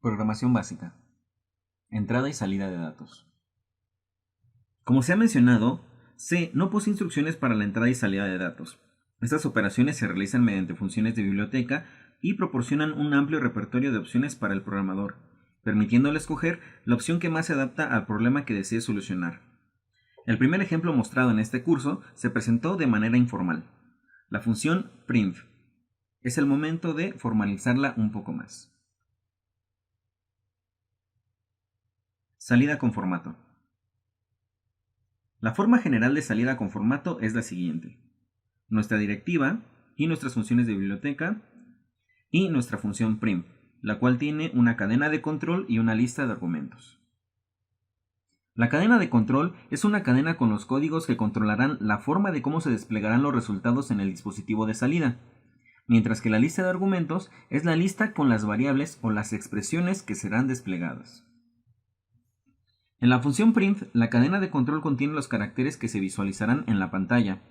Programación básica. Entrada y salida de datos. Como se ha mencionado, C no posee instrucciones para la entrada y salida de datos. Estas operaciones se realizan mediante funciones de biblioteca y proporcionan un amplio repertorio de opciones para el programador, permitiéndole escoger la opción que más se adapta al problema que desee solucionar. El primer ejemplo mostrado en este curso se presentó de manera informal. La función print. Es el momento de formalizarla un poco más. Salida con formato. La forma general de salida con formato es la siguiente: nuestra directiva y nuestras funciones de biblioteca y nuestra función print, la cual tiene una cadena de control y una lista de argumentos. La cadena de control es una cadena con los códigos que controlarán la forma de cómo se desplegarán los resultados en el dispositivo de salida, mientras que la lista de argumentos es la lista con las variables o las expresiones que serán desplegadas. En la función print, la cadena de control contiene los caracteres que se visualizarán en la pantalla,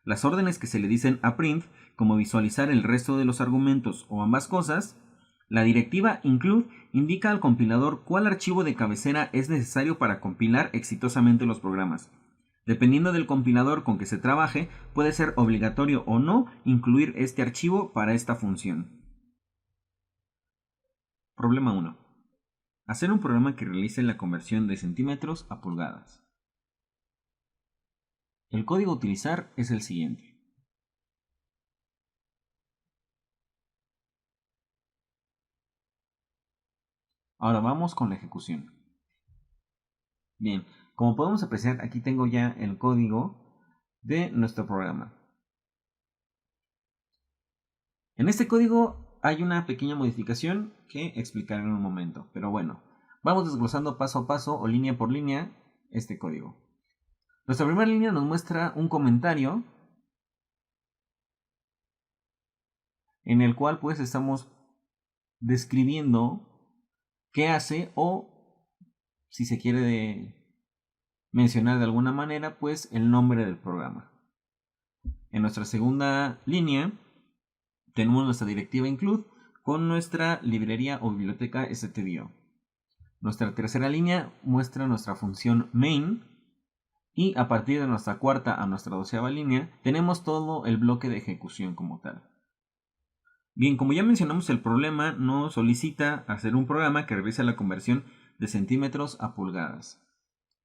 las órdenes que se le dicen a print, como visualizar el resto de los argumentos o ambas cosas. La directiva include indica al compilador cuál archivo de cabecera es necesario para compilar exitosamente los programas. Dependiendo del compilador con que se trabaje, puede ser obligatorio o no incluir este archivo para esta función. Problema 1. Hacer un programa que realice la conversión de centímetros a pulgadas. El código a utilizar es el siguiente. Ahora vamos con la ejecución. Bien, como podemos apreciar, aquí tengo ya el código de nuestro programa. En este código hay una pequeña modificación que explicaré en un momento, pero bueno, vamos desglosando paso a paso o línea por línea este código. Nuestra primera línea nos muestra un comentario en el cual pues estamos describiendo qué hace o, si se quiere mencionar de alguna manera, pues el nombre del programa. En nuestra segunda línea tenemos nuestra directiva include con nuestra librería o biblioteca stdio. Nuestra tercera línea muestra nuestra función main y a partir de nuestra cuarta a nuestra 12ª línea tenemos todo el bloque de ejecución como tal. Bien, como ya mencionamos, el problema nos solicita hacer un programa que realice la conversión de centímetros a pulgadas.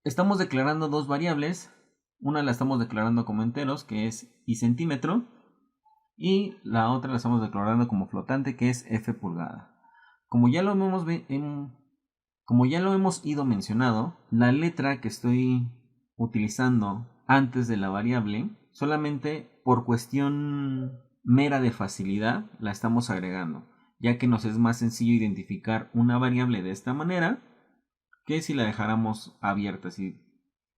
Estamos declarando dos variables. Una la estamos declarando como enteros, que es y centímetro, y la otra la estamos declarando como flotante, que es f pulgada. Como ya lo hemos ido mencionado, la letra que estoy utilizando antes de la variable, solamente por cuestión mera de facilidad la estamos agregando, ya que nos es más sencillo identificar una variable de esta manera que si la dejáramos abierta, si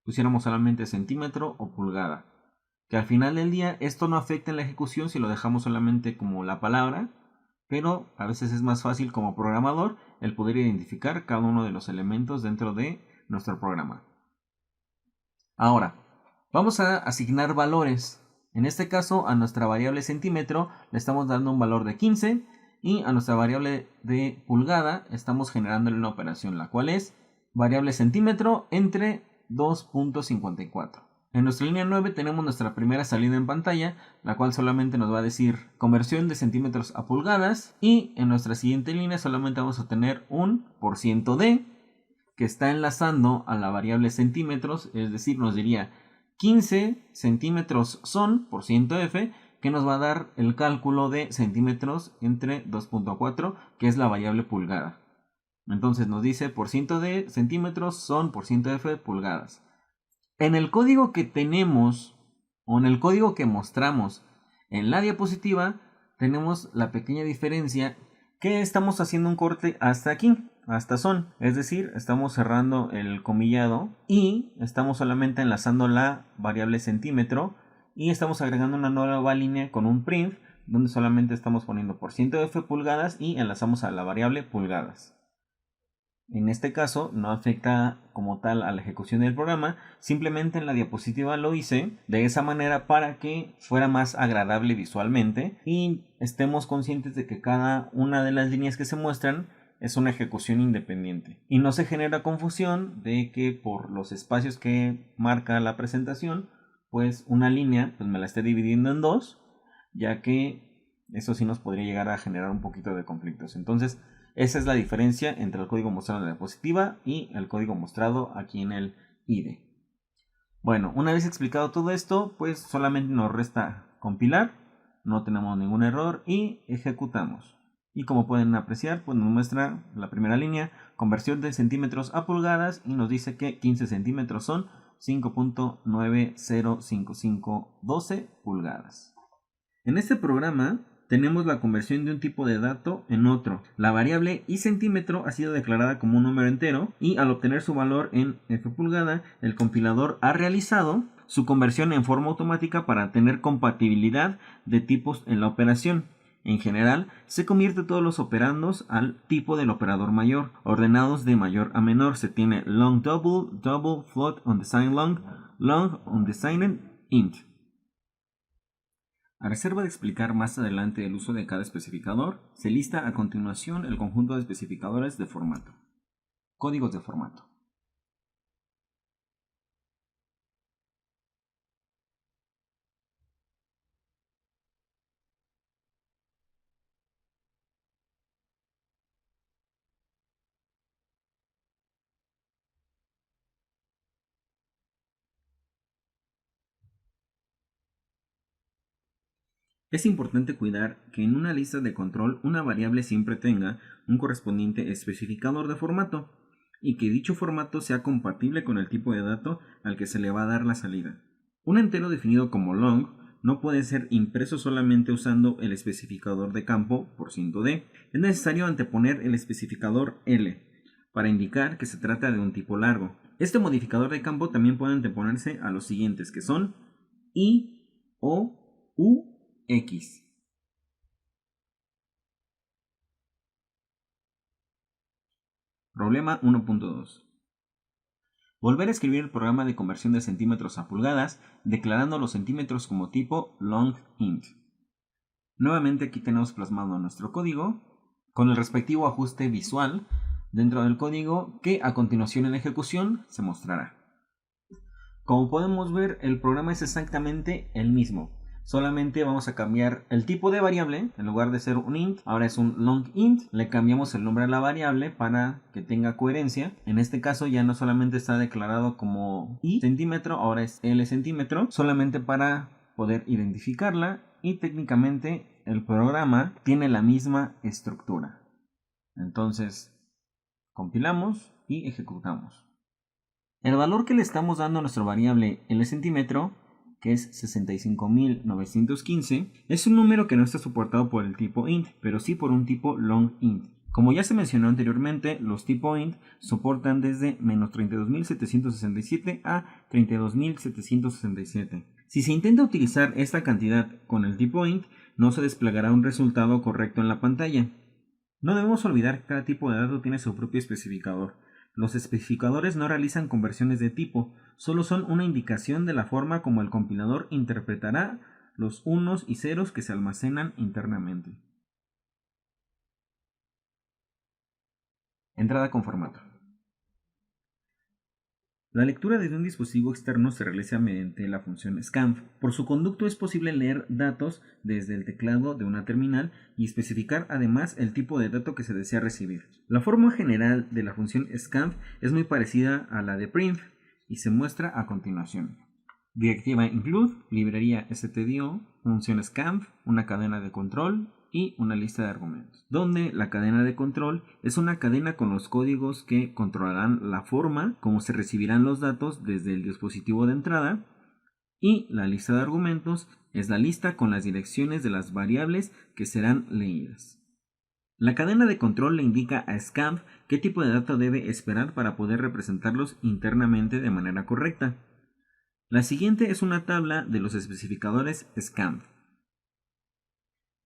pusiéramos solamente centímetro o pulgada, que al final del día esto no afecta en la ejecución si lo dejamos solamente como la palabra, pero a veces es más fácil como programador el poder identificar cada uno de los elementos dentro de nuestro programa. Ahora, vamos a asignar valores. En este caso, a nuestra variable centímetro le estamos dando un valor de 15 y a nuestra variable de pulgada estamos generándole una operación, la cual es variable centímetro entre 2.54. En nuestra línea 9 tenemos nuestra primera salida en pantalla, la cual solamente nos va a decir conversión de centímetros a pulgadas, y en nuestra siguiente línea solamente vamos a tener un %d que está enlazando a la variable centímetros, es decir, nos diría 15 centímetros son %f, que nos va a dar el cálculo de centímetros entre 2.4, que es la variable pulgada. Entonces nos dice %d centímetros son %f pulgadas. En el código que tenemos, o en el código que mostramos en la diapositiva, tenemos la pequeña diferencia que estamos haciendo un corte hasta aquí, hasta son. Es decir, estamos cerrando el comillado y estamos solamente enlazando la variable centímetro y estamos agregando una nueva línea con un print donde solamente estamos poniendo %f pulgadas y enlazamos a la variable pulgadas. En este caso no afecta como tal a la ejecución del programa, simplemente en la diapositiva lo hice de esa manera para que fuera más agradable visualmente y estemos conscientes de que cada una de las líneas que se muestran es una ejecución independiente y no se genera confusión de que por los espacios que marca la presentación, pues una línea pues me la esté dividiendo en dos, ya que eso sí nos podría llegar a generar un poquito de conflictos. Entonces, esa es la diferencia entre el código mostrado en la diapositiva y el código mostrado aquí en el IDE. Bueno, una vez explicado todo esto, pues solamente nos resta compilar, no tenemos ningún error y ejecutamos. Y como pueden apreciar, pues nos muestra la primera línea, conversión de centímetros a pulgadas y nos dice que 15 centímetros son 5.905512 pulgadas. En este programa tenemos la conversión de un tipo de dato en otro. La variable y centímetro ha sido declarada como un número entero y al obtener su valor en f pulgada, el compilador ha realizado su conversión en forma automática para tener compatibilidad de tipos en la operación. En general, se convierte todos los operandos al tipo del operador mayor, ordenados de mayor a menor. Se tiene long double, double, float, undesign long, long, undesign int. A reserva de explicar más adelante el uso de cada especificador, se lista a continuación el conjunto de especificadores de formato. Códigos de formato. Es importante cuidar que en una lista de control una variable siempre tenga un correspondiente especificador de formato y que dicho formato sea compatible con el tipo de dato al que se le va a dar la salida. Un entero definido como long no puede ser impreso solamente usando el especificador de campo %d. Es necesario anteponer el especificador L para indicar que se trata de un tipo largo. Este modificador de campo también puede anteponerse a los siguientes, que son i, o, u, x. Problema 1.2. Volver a escribir el programa de conversión de centímetros a pulgadas, declarando los centímetros como tipo long_int. Nuevamente aquí tenemos plasmado nuestro código, con el respectivo ajuste visual dentro del código que a continuación en ejecución se mostrará. Como podemos ver, el programa es exactamente el mismo. Solamente vamos a cambiar el tipo de variable. En lugar de ser un int, ahora es un long int. Le cambiamos el nombre a la variable para que tenga coherencia. En este caso ya no solamente está declarado como i centímetro, ahora es l centímetro. Solamente para poder identificarla. Y técnicamente el programa tiene la misma estructura. Entonces, compilamos y ejecutamos. El valor que le estamos dando a nuestra variable L centímetro, que es 65.915, es un número que no está soportado por el tipo int, pero sí por un tipo long_int. Como ya se mencionó anteriormente, los tipo int soportan desde menos 32.767 a 32.767. Si se intenta utilizar esta cantidad con el tipo int, no se desplegará un resultado correcto en la pantalla. No debemos olvidar que cada tipo de dato tiene su propio especificador. Los especificadores no realizan conversiones de tipo, solo son una indicación de la forma como el compilador interpretará los unos y ceros que se almacenan internamente. Entrada con formato. La lectura desde un dispositivo externo se realiza mediante la función scanf. Por su conducto es posible leer datos desde el teclado de una terminal y especificar además el tipo de dato que se desea recibir. La forma general de la función scanf es muy parecida a la de print y se muestra a continuación. Directiva include, librería stdio, función scanf, una cadena de control y una lista de argumentos, donde la cadena de control es una cadena con los códigos que controlarán la forma como se recibirán los datos desde el dispositivo de entrada, y la lista de argumentos es la lista con las direcciones de las variables que serán leídas. La cadena de control le indica a scanf qué tipo de datos debe esperar para poder representarlos internamente de manera correcta. La siguiente es una tabla de los especificadores scanf.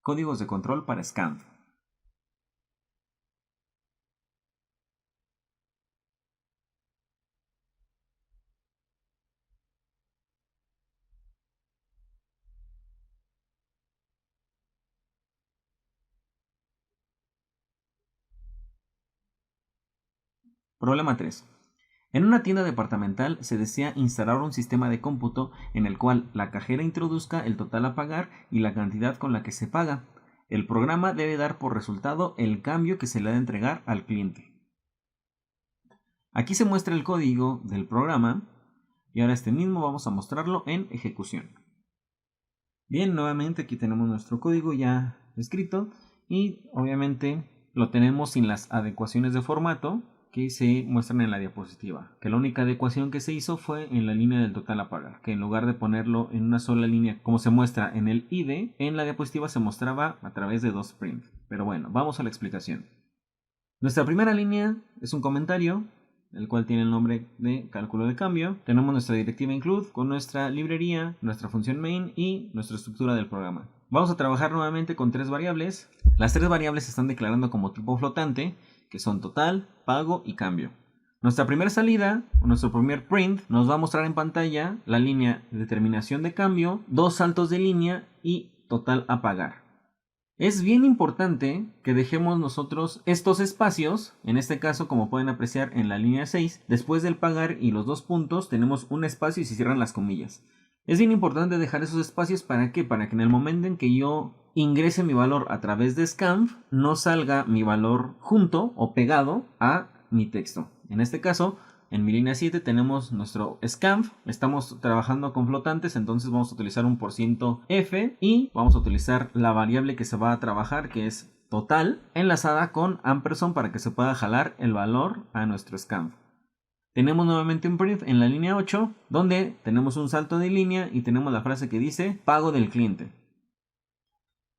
Códigos de control para scanf. Problema 3. En una tienda departamental se desea instalar un sistema de cómputo en el cual la cajera introduzca el total a pagar y la cantidad con la que se paga. El programa debe dar por resultado el cambio que se le ha de entregar al cliente. Aquí se muestra el código del programa y ahora este mismo vamos a mostrarlo en ejecución. Bien, nuevamente aquí tenemos nuestro código ya escrito y obviamente lo tenemos sin las adecuaciones de formato que se muestran en la diapositiva, que la única adecuación que se hizo fue en la línea del total a pagar, que en lugar de ponerlo en una sola línea como se muestra en el ID, en la diapositiva se mostraba a través de dos print. Pero bueno, vamos a la explicación. Nuestra primera línea es un comentario, el cual tiene el nombre de cálculo de cambio. Tenemos nuestra directiva include con nuestra librería, nuestra función main y nuestra estructura del programa. Vamos a trabajar nuevamente con tres variables. Las tres variables se están declarando como tipo flotante, que son total, pago y cambio. Nuestra primera salida, o nuestro primer print, nos va a mostrar en pantalla la línea de determinación de cambio, dos saltos de línea y total a pagar. Es bien importante que dejemos nosotros estos espacios, en este caso como pueden apreciar en la línea 6, después del pagar y los dos puntos tenemos un espacio y se cierran las comillas. Es bien importante dejar esos espacios ¿para qué? Para que en el momento en que yo ingrese mi valor a través de scanf no salga mi valor junto o pegado a mi texto. En este caso, en mi línea 7 tenemos nuestro scanf, estamos trabajando con flotantes, entonces vamos a utilizar un %f y vamos a utilizar la variable que se va a trabajar, que es total, enlazada con ampersand para que se pueda jalar el valor a nuestro scanf. Tenemos nuevamente un print en la línea 8, donde tenemos un salto de línea y tenemos la frase que dice pago del cliente.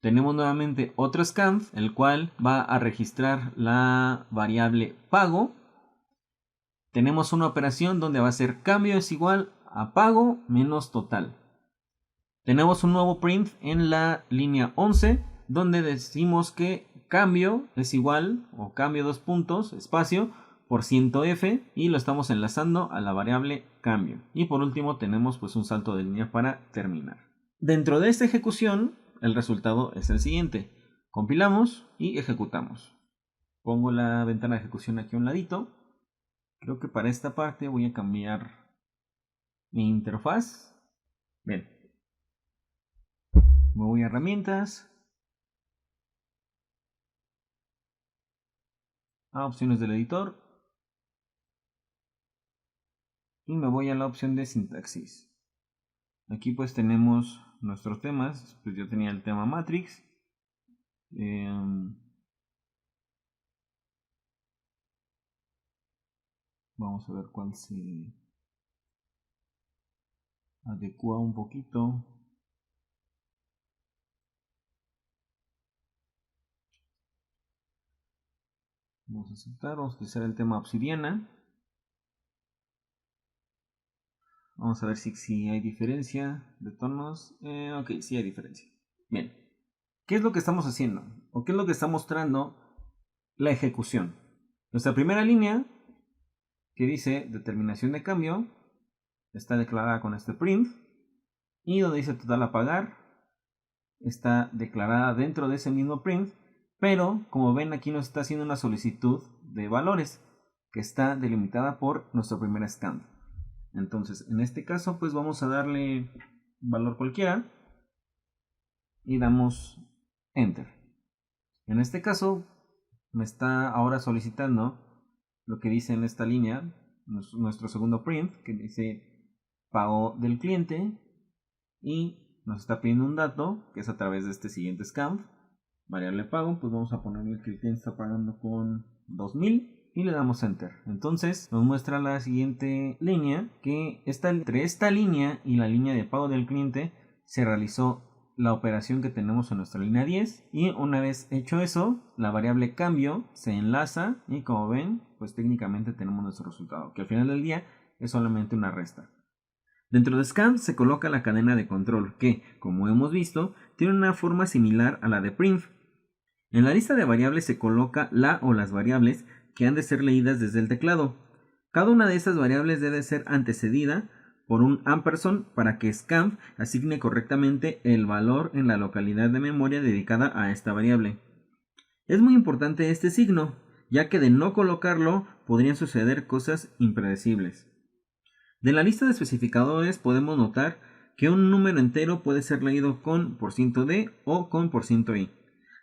Tenemos nuevamente otro scanf, el cual va a registrar la variable pago. Tenemos una operación donde va a ser cambio es igual a pago menos total. Tenemos un nuevo print en la línea 11, donde decimos que cambio es igual, o cambio dos puntos, espacio, %f, y lo estamos enlazando a la variable cambio. Y por último tenemos pues un salto de línea para terminar. Dentro de esta ejecución, el resultado es el siguiente. Compilamos y ejecutamos. Pongo la ventana de ejecución aquí a un ladito. Creo que para esta parte voy a cambiar mi interfaz. Bien. Me voy a herramientas. A opciones del editor. Y me voy a la opción de sintaxis. Aquí pues tenemos nuestros temas. Pues yo tenía el tema Matrix. Vamos a ver cuál se adecua un poquito. Vamos a aceptar, vamos a utilizar el tema obsidiana. Vamos a ver si hay diferencia de tonos. Ok, sí hay diferencia. Bien. ¿Qué es lo que estamos haciendo? ¿O qué es lo que está mostrando la ejecución? Nuestra primera línea, que dice determinación de cambio, está declarada con este print. Y donde dice total a pagar, está declarada dentro de ese mismo print. Pero, como ven, aquí nos está haciendo una solicitud de valores, que está delimitada por nuestro primer scan. Entonces, en este caso, pues vamos a darle valor cualquiera y damos Enter. En este caso, me está ahora solicitando lo que dice en esta línea, nuestro segundo print, que dice pago del cliente, y nos está pidiendo un dato, que es a través de este siguiente scanf, variable pago, pues vamos a ponerle que el cliente está pagando con 2000. Y le damos Enter. Entonces nos muestra la siguiente línea, que entre esta línea y la línea de pago del cliente se realizó la operación que tenemos en nuestra línea 10. Y una vez hecho eso, la variable cambio se enlaza y como ven, pues técnicamente tenemos nuestro resultado, que al final del día es solamente una resta. Dentro de scan se coloca la cadena de control que, como hemos visto, tiene una forma similar a la de print. En la lista de variables se coloca la o las variables que han de ser leídas desde el teclado. Cada una de estas variables debe ser antecedida por un ampersand para que scanf asigne correctamente el valor en la localidad de memoria dedicada a esta variable. Es muy importante este signo, ya que de no colocarlo podrían suceder cosas impredecibles. De la lista de especificadores podemos notar que un número entero puede ser leído con %d o con %i.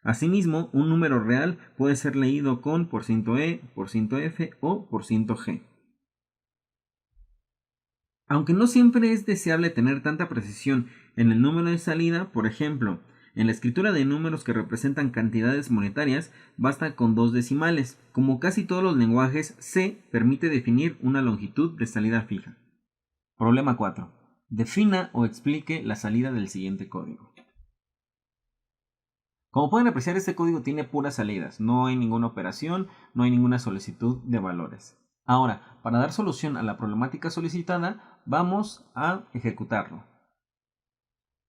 Asimismo, un número real puede ser leído con %e, %f o %g. Aunque no siempre es deseable tener tanta precisión en el número de salida, por ejemplo, en la escritura de números que representan cantidades monetarias, basta con 2 decimales. Como casi todos los lenguajes, C permite definir una longitud de salida fija. Problema 4. Defina o explique la salida del siguiente código. Como pueden apreciar, este código tiene puras salidas, no hay ninguna operación, no hay ninguna solicitud de valores. Ahora, para dar solución a la problemática solicitada, vamos a ejecutarlo.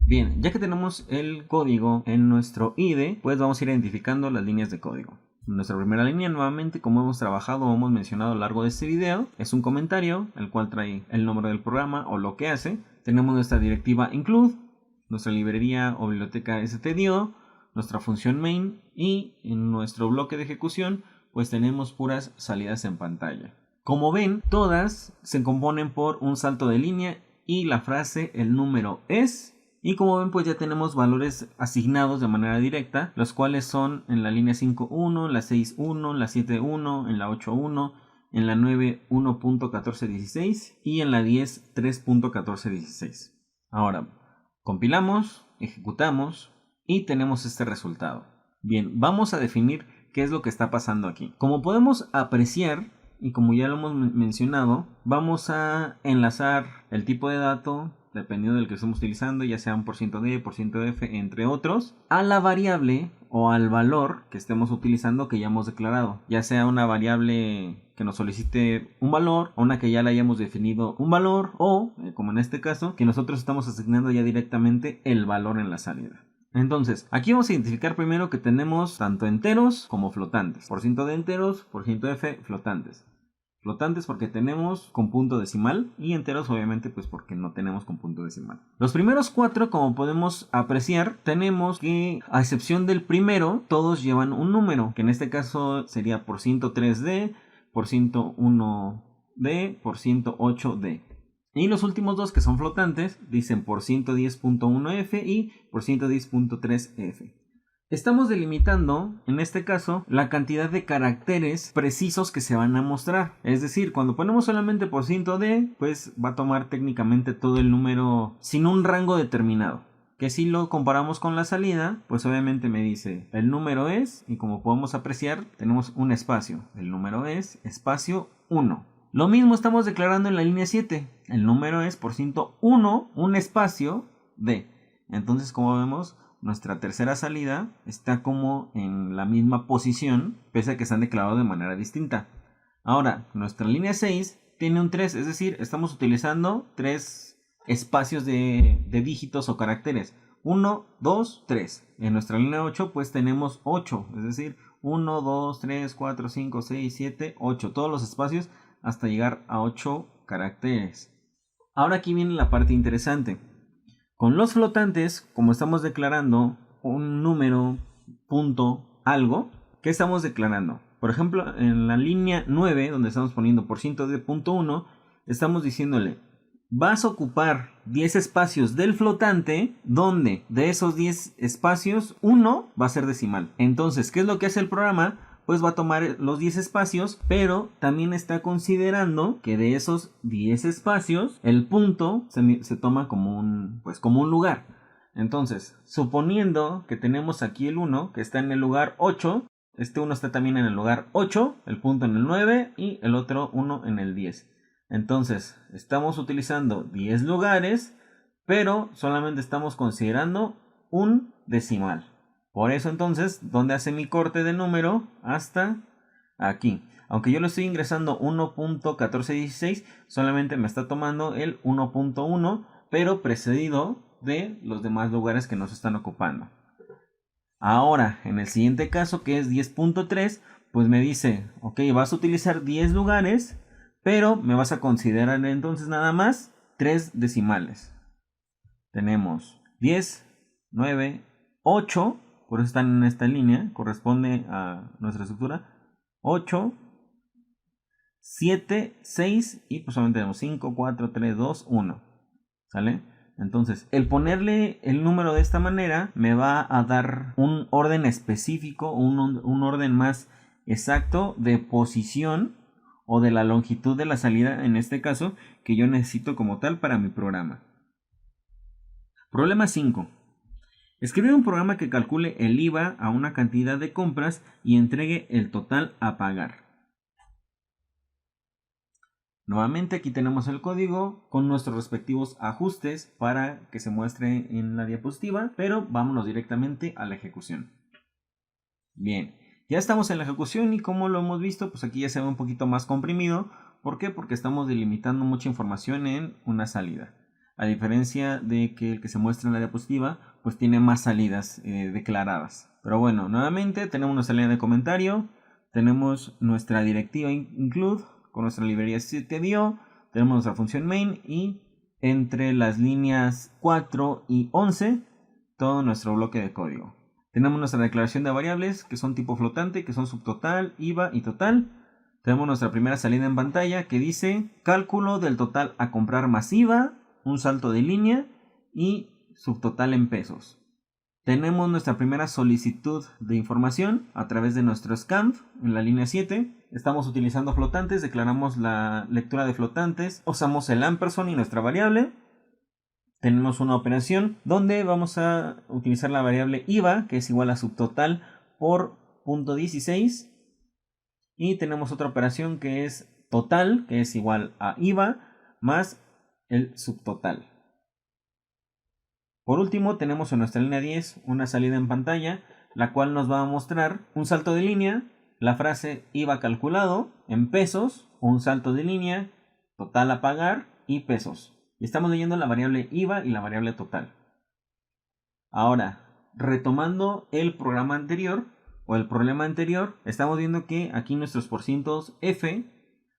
Bien, ya que tenemos el código en nuestro IDE, pues vamos a ir identificando las líneas de código. Nuestra primera línea, nuevamente, como hemos trabajado o hemos mencionado a lo largo de este video, es un comentario, el cual trae el nombre del programa o lo que hace. Tenemos nuestra directiva include, nuestra librería o biblioteca stdio, nuestra función main y en nuestro bloque de ejecución pues tenemos puras salidas en pantalla. Como ven, todas se componen por un salto de línea y la frase el número es, y como ven pues ya tenemos valores asignados de manera directa, los cuales son en la línea 5.1, en la 6.1, en la 7.1, en la 8.1, en la 9 1.1416 y en la 10 3.1416. Ahora compilamos, ejecutamos y tenemos este resultado. Bien, vamos a definir qué es lo que está pasando aquí. Como podemos apreciar y como ya lo hemos mencionado, vamos a enlazar el tipo de dato dependiendo del que estemos utilizando, ya sea un %d, %f, entre otros, a la variable o al valor que estemos utilizando que ya hemos declarado, ya sea una variable que nos solicite un valor o una que ya le hayamos definido un valor o, como en este caso, que nosotros estamos asignando ya directamente el valor en la salida. Entonces, aquí vamos a identificar primero que tenemos tanto enteros como flotantes. % de enteros, %f, flotantes. Flotantes porque tenemos con punto decimal y enteros obviamente pues porque no tenemos con punto decimal. Los primeros 4, como podemos apreciar, tenemos que a excepción del primero todos llevan un número, que en este caso sería %3d, %1d, %8d. Y los últimos 2 que son flotantes dicen %10.1f y %10.3f. Estamos delimitando, en este caso, la cantidad de caracteres precisos que se van a mostrar. Es decir, cuando ponemos solamente %d, pues va a tomar técnicamente todo el número sin un rango determinado. Que si lo comparamos con la salida, pues obviamente me dice el número es, y como podemos apreciar, tenemos un espacio. El número es espacio 1. Lo mismo estamos declarando en la línea 7. El número es %1, un espacio d. Entonces, como vemos, nuestra tercera salida está como en la misma posición, pese a que están declarados de manera distinta. Ahora, nuestra línea 6 tiene un 3, es decir, estamos utilizando 3 espacios de dígitos o caracteres. 1, 2, 3. En nuestra línea 8 pues tenemos 8, es decir, 1, 2, 3, 4, 5, 6, 7, 8. Todos los espacios hasta llegar a 8 caracteres. Ahora aquí viene la parte interesante. Con los flotantes, como estamos declarando un número, punto, algo, ¿qué estamos declarando? Por ejemplo, en la línea 9, donde estamos poniendo %de.1, estamos diciéndole, vas a ocupar 10 espacios del flotante, donde de esos 10 espacios, 1 va a ser decimal. Entonces, ¿qué es lo que hace el programa? Pues va a tomar los 10 espacios, pero también está considerando que de esos 10 espacios, el punto se toma como un lugar. Entonces, suponiendo que tenemos aquí el 1, que está en el lugar 8, este 1 está también en el lugar 8, el punto en el 9 y el otro 1 en el 10. Entonces, estamos utilizando 10 lugares, pero solamente estamos considerando un decimal. Por eso entonces, ¿dónde hace mi corte de número? Hasta aquí. Aunque yo le estoy ingresando 1.1416, solamente me está tomando el 1.1, pero precedido de los demás lugares que nos están ocupando. Ahora, en el siguiente caso, que es 10.3, pues me dice, ok, vas a utilizar 10 lugares, pero me vas a considerar entonces nada más 3 decimales. Tenemos 10, 9, 8. Por eso están en esta línea, corresponde a nuestra estructura. 8, 7, 6 y pues solamente tenemos 5, 4, 3, 2, 1. ¿Sale? Entonces, el ponerle el número de esta manera me va a dar un orden específico, un orden más exacto de posición o de la longitud de la salida, en este caso, que yo necesito como tal para mi programa. Problema 5. Escribir un programa que calcule el IVA a una cantidad de compras y entregue el total a pagar. Nuevamente aquí tenemos el código con nuestros respectivos ajustes para que se muestre en la diapositiva, pero vámonos directamente a la ejecución. Bien, ya estamos en la ejecución y como lo hemos visto, pues aquí ya se ve un poquito más comprimido. ¿Por qué? Porque estamos delimitando mucha información en una salida. A diferencia de que el que se muestra en la diapositiva, pues tiene más salidas declaradas. Pero bueno, nuevamente tenemos nuestra línea de comentario, tenemos nuestra directiva include con nuestra librería setdio, tenemos nuestra función main y entre las líneas 4 y 11 todo nuestro bloque de código. Tenemos nuestra declaración de variables que son tipo flotante, que son subtotal, IVA y total. Tenemos nuestra primera salida en pantalla que dice cálculo del total a comprar más IVA, un salto de línea y subtotal en pesos. Tenemos nuestra primera solicitud de información a través de nuestro scanf en la línea 7. Estamos utilizando flotantes, declaramos la lectura de flotantes, usamos el ampersand y nuestra variable. Tenemos una operación donde vamos a utilizar la variable IVA, que es igual a subtotal por .16. Y tenemos otra operación que es total, que es igual a IVA más el subtotal. Por último, tenemos en nuestra línea 10 una salida en pantalla, la cual nos va a mostrar un salto de línea, la frase IVA calculado en pesos, un salto de línea, total a pagar y pesos. Y estamos leyendo la variable IVA y la variable total. Ahora, retomando el programa anterior o el problema anterior, estamos viendo que aquí nuestros porcientos F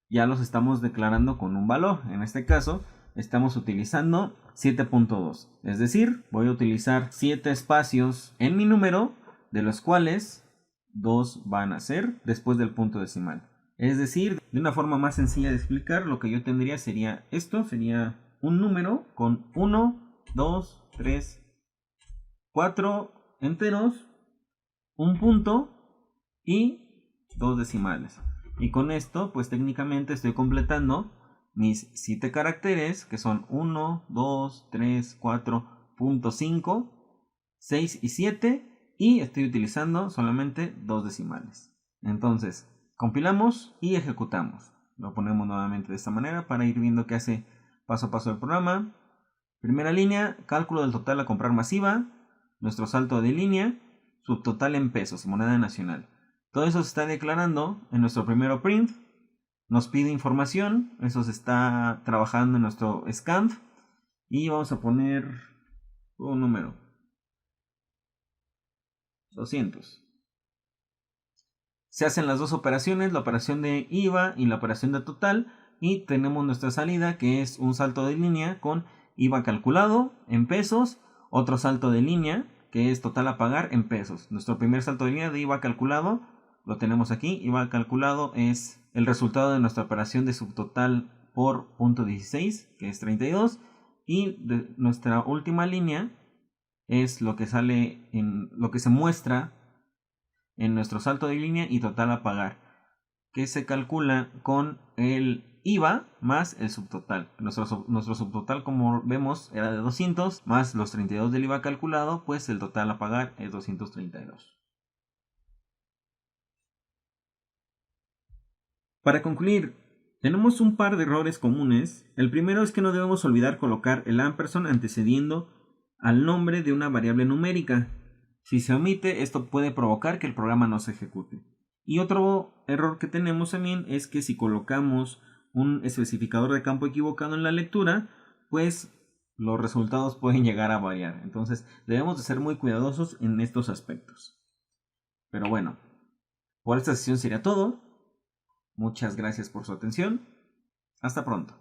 ya los estamos declarando con un valor. En este caso, estamos utilizando 7.2. Es decir, voy a utilizar 7 espacios en mi número, de los cuales 2 van a ser después del punto decimal. Es decir, de una forma más sencilla de explicar, lo que yo tendría sería esto, sería un número con 1, 2, 3, 4 enteros, un punto y 2 decimales. Y con esto, pues técnicamente estoy completando mis 7 caracteres, que son 1, 2, 3, 4.5, 6 y 7, y estoy utilizando solamente 2 decimales. Entonces, compilamos y ejecutamos. Lo ponemos nuevamente de esta manera para ir viendo qué hace paso a paso el programa. Primera línea, cálculo del total a comprar masiva, nuestro salto de línea, subtotal en pesos, moneda nacional. Todo eso se está declarando en nuestro primero print. Nos pide información, eso se está trabajando en nuestro scanf. Y vamos a poner un número. 200. Se hacen las dos operaciones, la operación de IVA y la operación de total. Y tenemos nuestra salida que es un salto de línea con IVA calculado en pesos. Otro salto de línea que es total a pagar en pesos. Nuestro primer salto de línea de IVA calculado lo tenemos aquí. IVA calculado es el resultado de nuestra operación de subtotal por .16, que es 32. Y de nuestra última línea es lo que sale en lo que se muestra en nuestro salto de línea y total a pagar, que se calcula con el IVA más el subtotal. Nuestro subtotal, como vemos, era de 200 más los 32 del IVA calculado, pues el total a pagar es 232. Para concluir, tenemos un par de errores comunes. El primero es que no debemos olvidar colocar el ampersand antecediendo al nombre de una variable numérica. Si se omite, esto puede provocar que el programa no se ejecute. Y otro error que tenemos también es que si colocamos un especificador de campo equivocado en la lectura, pues los resultados pueden llegar a variar. Entonces debemos de ser muy cuidadosos en estos aspectos. Pero bueno, por esta sesión sería todo. Muchas gracias por su atención. Hasta pronto.